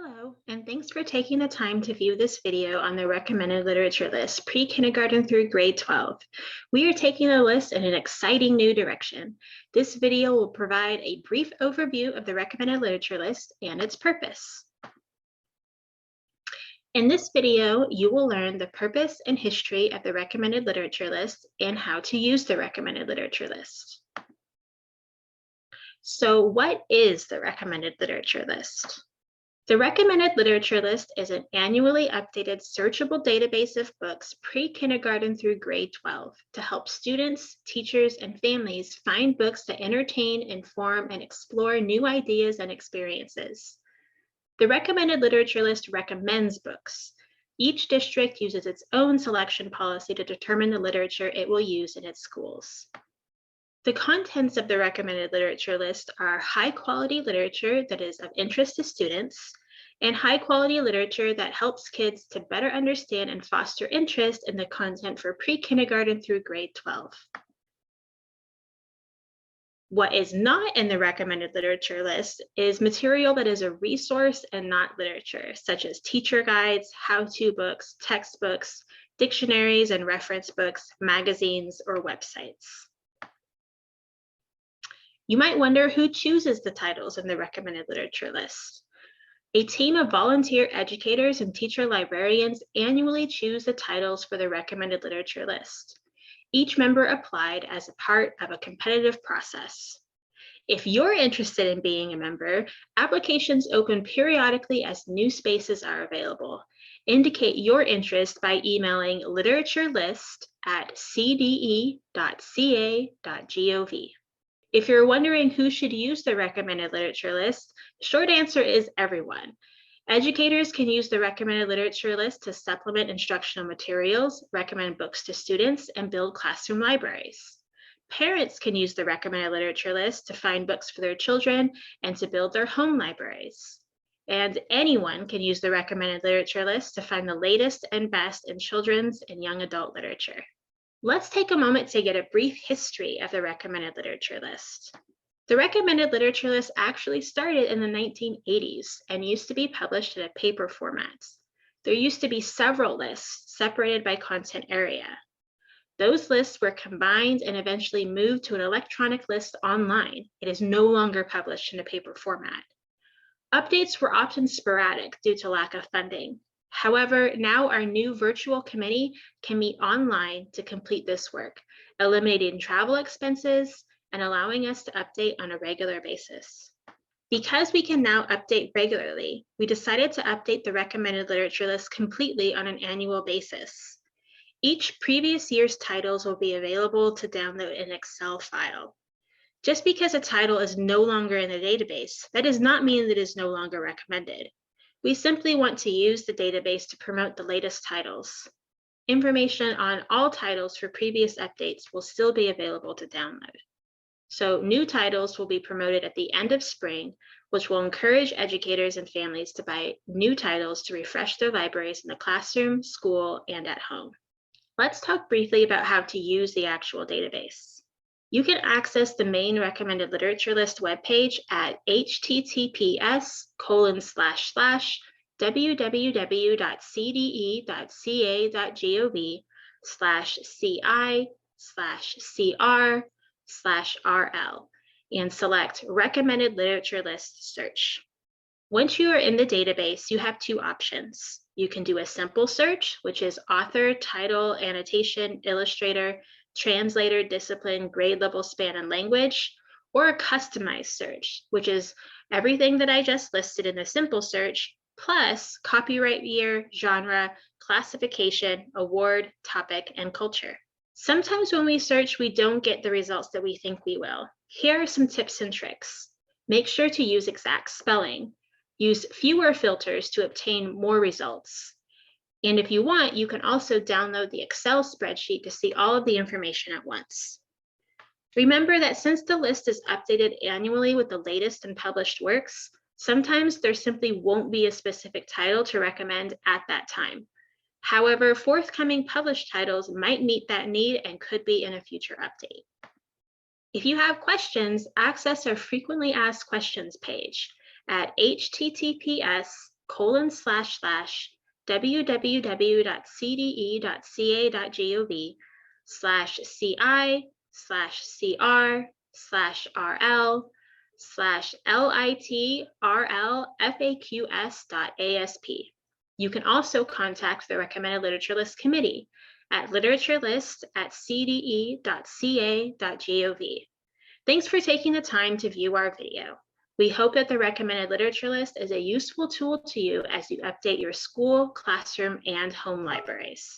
Hello, and thanks for taking the time to view this video on the recommended literature list, pre-kindergarten through grade 12. We are taking the list in an exciting new direction. This video will provide a brief overview of the recommended literature list and its purpose. In this video, you will learn the purpose and history of the recommended literature list and how to use the recommended literature list. So what is the recommended literature list? The recommended literature list is an annually updated searchable database of books pre-kindergarten through grade 12 to help students, teachers, and families find books that entertain, inform, and explore new ideas and experiences. The recommended literature list recommends books. Each district uses its own selection policy to determine the literature it will use in its schools. The contents of the recommended literature list are high-quality literature that is of interest to students and high-quality literature that helps kids to better understand and foster interest in the content for pre-kindergarten through grade 12. What is not in the recommended literature list is material that is a resource and not literature, such as teacher guides, how-to books, textbooks, dictionaries and reference books, magazines, or websites. You might wonder who chooses the titles in the recommended literature list. A team of volunteer educators and teacher librarians annually choose the titles for the recommended literature list. Each member applied as a part of a competitive process. If you're interested in being a member, applications open periodically as new spaces are available. Indicate your interest by emailing literaturelist@cde.ca.gov. If you're wondering who should use the recommended literature list, the short answer is everyone. Educators can use the recommended literature list to supplement instructional materials, recommend books to students, and build classroom libraries. Parents can use the recommended literature list to find books for their children and to build their home libraries. And anyone can use the recommended literature list to find the latest and best in children's and young adult literature. Let's take a moment to get a brief history of the recommended literature list. The recommended literature list actually started in the 1980s and used to be published in a paper format. There used to be several lists separated by content area. Those lists were combined and eventually moved to an electronic list online. It is no longer published in a paper format. Updates were often sporadic due to lack of funding. However, now our new virtual committee can meet online to complete this work, eliminating travel expenses and allowing us to update on a regular basis. Because we can now update regularly, we decided to update the recommended literature list completely on an annual basis. Each previous year's titles will be available to download in an Excel file. Just because a title is no longer in the database, that does not mean that it is no longer recommended. We simply want to use the database to promote the latest titles. Information on all titles for previous updates will still be available to download. So new titles will be promoted at the end of spring, which will encourage educators and families to buy new titles to refresh their libraries in the classroom, school, and at home. Let's talk briefly about how to use the actual database. You can access the main recommended literature list webpage at https://www.cde.ca.gov/ci/cr/rl and select Recommended Literature List Search. Once you are in the database, you have two options. You can do a simple search, which is author, title, annotation, illustrator, translator, discipline, grade level, span, and language, or a customized search, which is everything that I just listed in the simple search, plus copyright year, genre, classification, award, topic, and culture. Sometimes when we search, we don't get the results that we think we will. Here are some tips and tricks. Make sure to use exact spelling. Use fewer filters to obtain more results. And if you want, you can also download the Excel spreadsheet to see all of the information at once. Remember that since the list is updated annually with the latest and published works, sometimes there simply won't be a specific title to recommend at that time. However, forthcoming published titles might meet that need and could be in a future update. If you have questions, access our frequently asked questions page at https cde.ca.gov/ci/cr/LITRLFAQS.ASP. You can also contact the Recommended Literature List Committee at literaturelist@cde.ca.gov. Thanks for taking the time to view our video. We hope that the Recommended Literature List is a useful tool to you as you update your school, classroom, and home libraries.